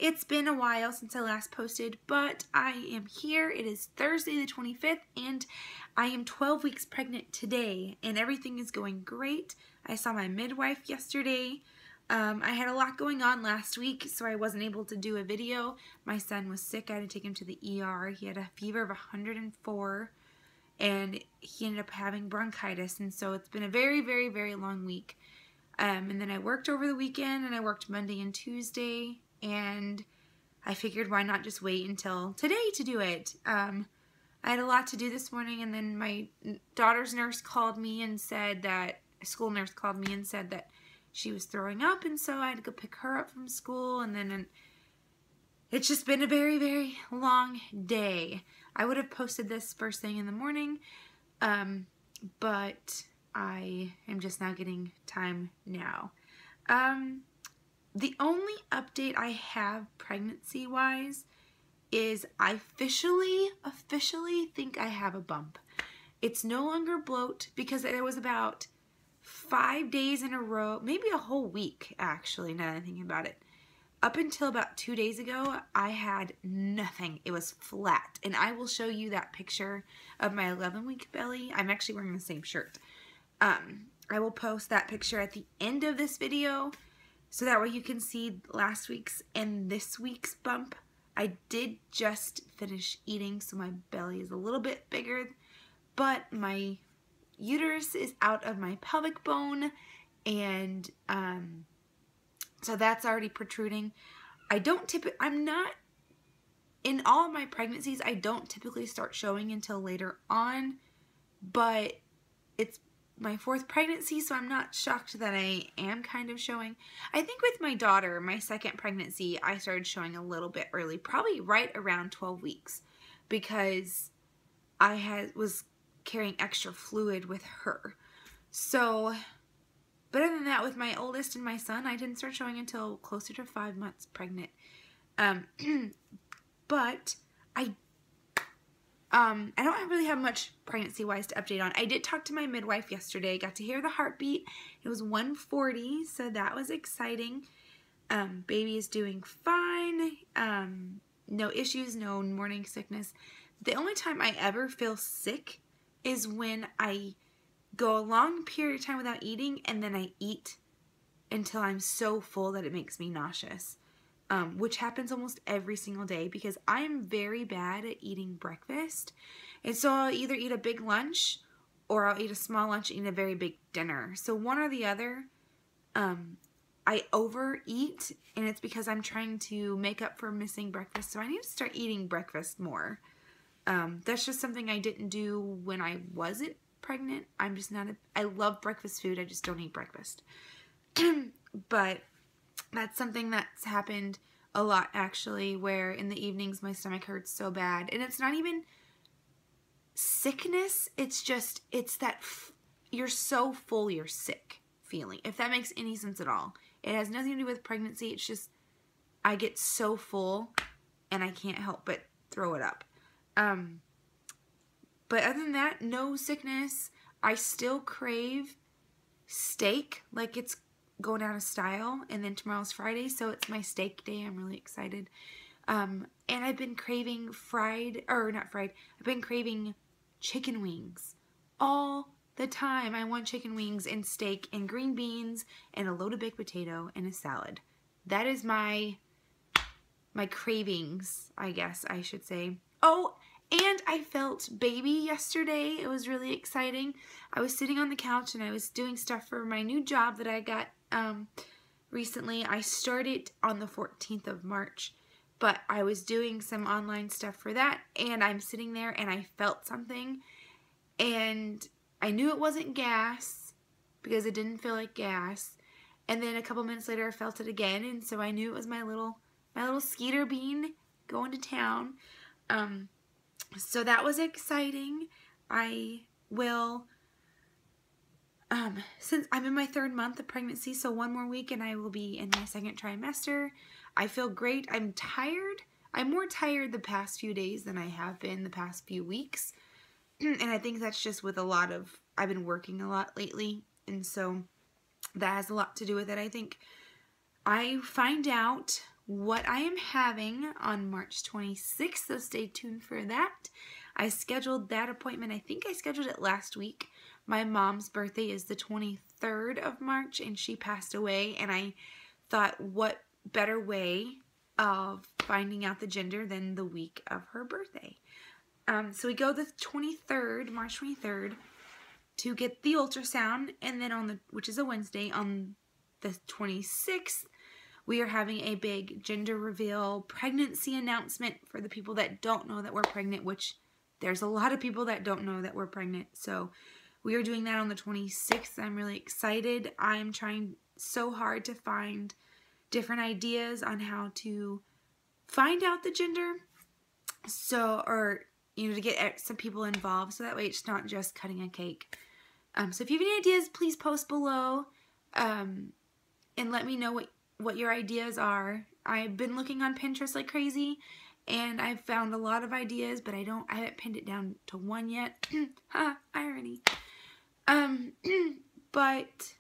It's been a while since I last posted, but I am here. It is Thursday the 25th, and I am 12 weeks pregnant today, and everything is going great. I saw my midwife yesterday. I had a lot going on last week, so I wasn't able to do a video. My son was sick. I had to take him to the ER. He had a fever of 104, and he ended up having bronchitis, and so it's been a very, very, very long week. And then I worked over the weekend, and I worked Monday and Tuesday, and I figured why not just wait until today to do it. I had a lot to do this morning, and then my daughter's nurse called me and said that, a school nurse called me and said that she was throwing up, and so I had to go pick her up from school, and then it's just been a very, very long day. I would have posted this first thing in the morning, but I am just now getting time now. The only update I have pregnancy-wise is I officially think I have a bump. It's no longer bloat because it was about 5 days in a row, maybe a whole week actually, now that I'm thinking about it. Up until about 2 days ago, I had nothing. It was flat, and I will show you that picture of my 11-week belly. I'm actually wearing the same shirt. I will post that picture at the end of this video, so that way you can see last week's and this week's bump. I did just finish eating, so my belly is a little bit bigger, but my uterus is out of my pelvic bone, and so that's already protruding. I'm not, in all of my pregnancies, I don't typically start showing until later on, but it's my 4th pregnancy, so I'm not shocked that I am kind of showing. I think with my daughter, my 2nd pregnancy, I started showing a little bit early, probably right around 12 weeks, because I was carrying extra fluid with her. So, but other than that, with my oldest and my son, I didn't start showing until closer to 5 months pregnant. But I don't really have much pregnancy-wise to update on. I did talk to my midwife yesterday. Got to hear the heartbeat. It was 140, so that was exciting. Baby is doing fine. No issues, no morning sickness. The only time I ever feel sick is when I go a long period of time without eating, and then I eat until I'm so full that it makes me nauseous. Which happens almost every single day because I'm very bad at eating breakfast. And so I'll either eat a big lunch or I'll eat a small lunch and eat a very big dinner. So one or the other, I overeat, and it's because I'm trying to make up for missing breakfast. So I need to start eating breakfast more. That's just something I didn't do when I wasn't pregnant. I'm just not, I love breakfast food. I just don't eat breakfast. But that's something that's happened a lot actually, where in the evenings my stomach hurts so bad. And it's not even sickness, it's just, it's that you're so full you're sick feeling, if that makes any sense at all. It has nothing to do with pregnancy, it's just I get so full and I can't help but throw it up. But other than that, no sickness. I still crave steak, like it's going out of style, and then tomorrow's Friday, so it's my steak day. I'm really excited. And I've been craving I've been craving chicken wings all the time. I want chicken wings and steak and green beans and a loaded baked potato and a salad. That is my cravings, I guess I should say. Oh, and I felt baby yesterday. It was really exciting. I was sitting on the couch and I was doing stuff for my new job that I got recently. I started on the 14th of March, but I was doing some online stuff for that, and I'm sitting there and I felt something, and I knew it wasn't gas because it didn't feel like gas, and then a couple minutes later I felt it again, and so I knew it was my little Skeeter bean going to town. So that was exciting. I will, since I'm in my 3rd month of pregnancy, so 1 more week and I will be in my 2nd trimester. I feel great. I'm tired. I'm more tired the past few days than I have been the past few weeks. And I think that's just with I've been working a lot lately, and so that has a lot to do with it. I think I find out what I am having on March 26th, so stay tuned for that. I scheduled that appointment. I think I scheduled it last week. My mom's birthday is the 23rd of March, and she passed away, and I thought, what better way of finding out the gender than the week of her birthday. So we go the 23rd, March 23rd, to get the ultrasound, and then which is a Wednesday, on the 26th, we are having a big gender reveal pregnancy announcement for the people that don't know that we're pregnant, which there's a lot of people that don't know that we're pregnant. So we are doing that on the 26th. I'm really excited. I'm trying so hard to find different ideas on how to find out the gender. To get some people involved, so that way it's not just cutting a cake. So if you have any ideas, please post below, and let me know what your ideas are. I've been looking on Pinterest like crazy, and I've found a lot of ideas, but I haven't pinned it down to one yet. Ha, irony. But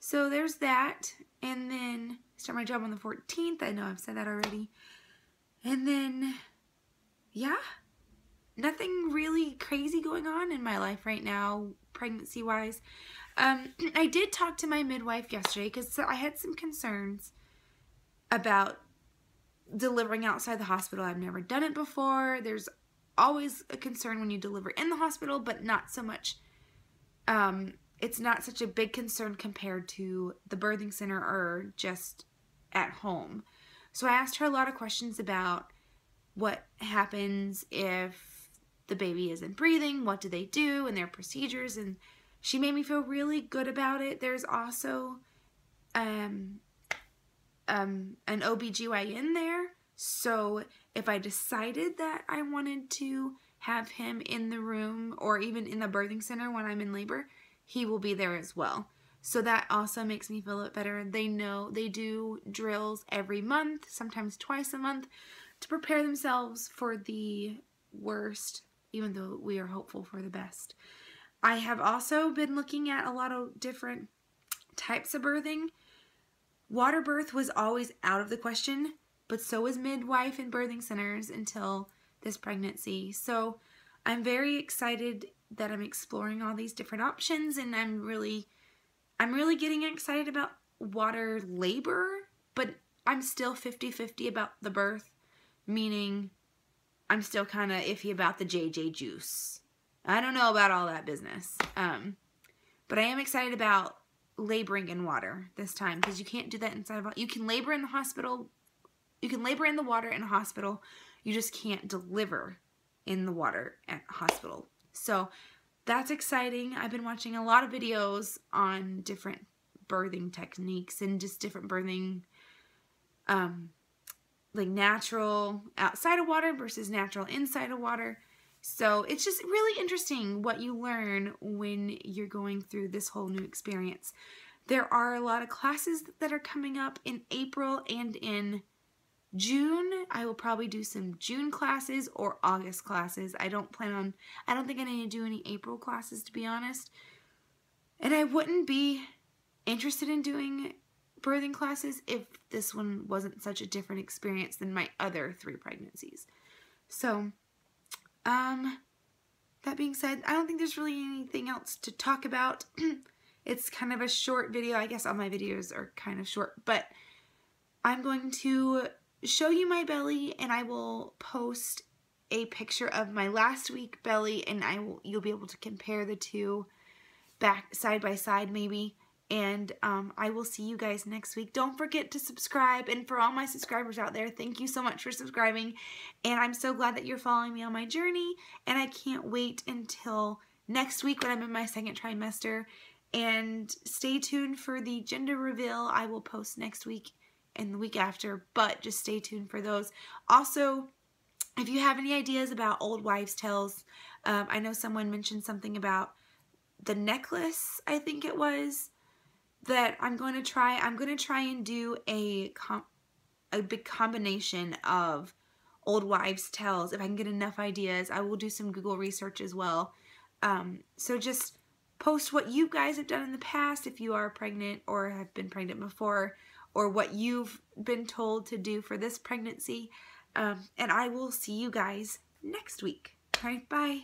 so there's that, and then start my job on the 14th. I know I've said that already. And then, yeah, nothing really crazy going on in my life right now, pregnancy-wise. I did talk to my midwife yesterday because I had some concerns about delivering outside the hospital. I've never done it before. There's always a concern when you deliver in the hospital, but not so much. It's not such a big concern compared to the birthing center or just at home. So I asked her a lot of questions about what happens if the baby isn't breathing, what do they do, and their procedures, and she made me feel really good about it. There's also an OBGYN there, so if I decided that I wanted to have him in the room or even in the birthing center when I'm in labor, he will be there as well. So that also makes me feel a bit better. They know they do drills every month, sometimes twice a month, to prepare themselves for the worst, even though we are hopeful for the best. I have also been looking at a lot of different types of birthing. Water birth was always out of the question, but so was midwife and birthing centers until this pregnancy. So I'm very excited that I'm exploring all these different options, and I'm really getting excited about water labor, but I'm still 50-50 about the birth, meaning I'm still kind of iffy about the JJ juice. I don't know about all that business. But I am excited about laboring in water this time, because you can't do that inside of, you can labor in the hospital, you can labor in the water in a hospital, you just can't deliver in the water at a hospital. So that's exciting. I've been watching a lot of videos on different birthing techniques and just different birthing, like natural outside of water versus natural inside of water. So it's just really interesting what you learn when you're going through this whole new experience. There are a lot of classes that are coming up in April and in June. I will probably do some June classes or August classes. I don't think I need to do any April classes, to be honest. And I wouldn't be interested in doing birthing classes if this one wasn't such a different experience than my other 3 pregnancies. So, that being said, I don't think there's really anything else to talk about. It's kind of a short video. I guess all my videos are kind of short, but I'm going to show you my belly, and I will post a picture of my last week belly, and you'll be able to compare the two back side by side maybe. And I will see you guys next week. Don't forget to subscribe, and for all my subscribers out there, thank you so much for subscribing, and I'm so glad that you're following me on my journey, and I can't wait until next week when I'm in my 2nd trimester. And stay tuned for the gender reveal. I will post next week and the week after, but just stay tuned for those. Also, if you have any ideas about old wives' tales, I know someone mentioned something about the necklace, I think it was, that I'm going to try. I'm going to try and do a big combination of old wives' tales. If I can get enough ideas, I will do some Google research as well. So just post what you guys have done in the past if you are pregnant or have been pregnant before, or what you've been told to do for this pregnancy. And I will see you guys next week. All right, bye.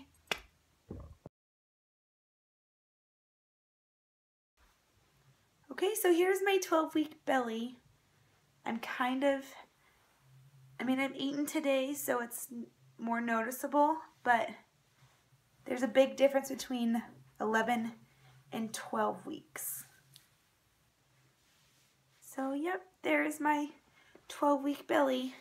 Okay, so here's my 12-week belly. I've eaten today, so it's more noticeable, but there's a big difference between 11 and 12 weeks. So, yep, there's my 12-week belly.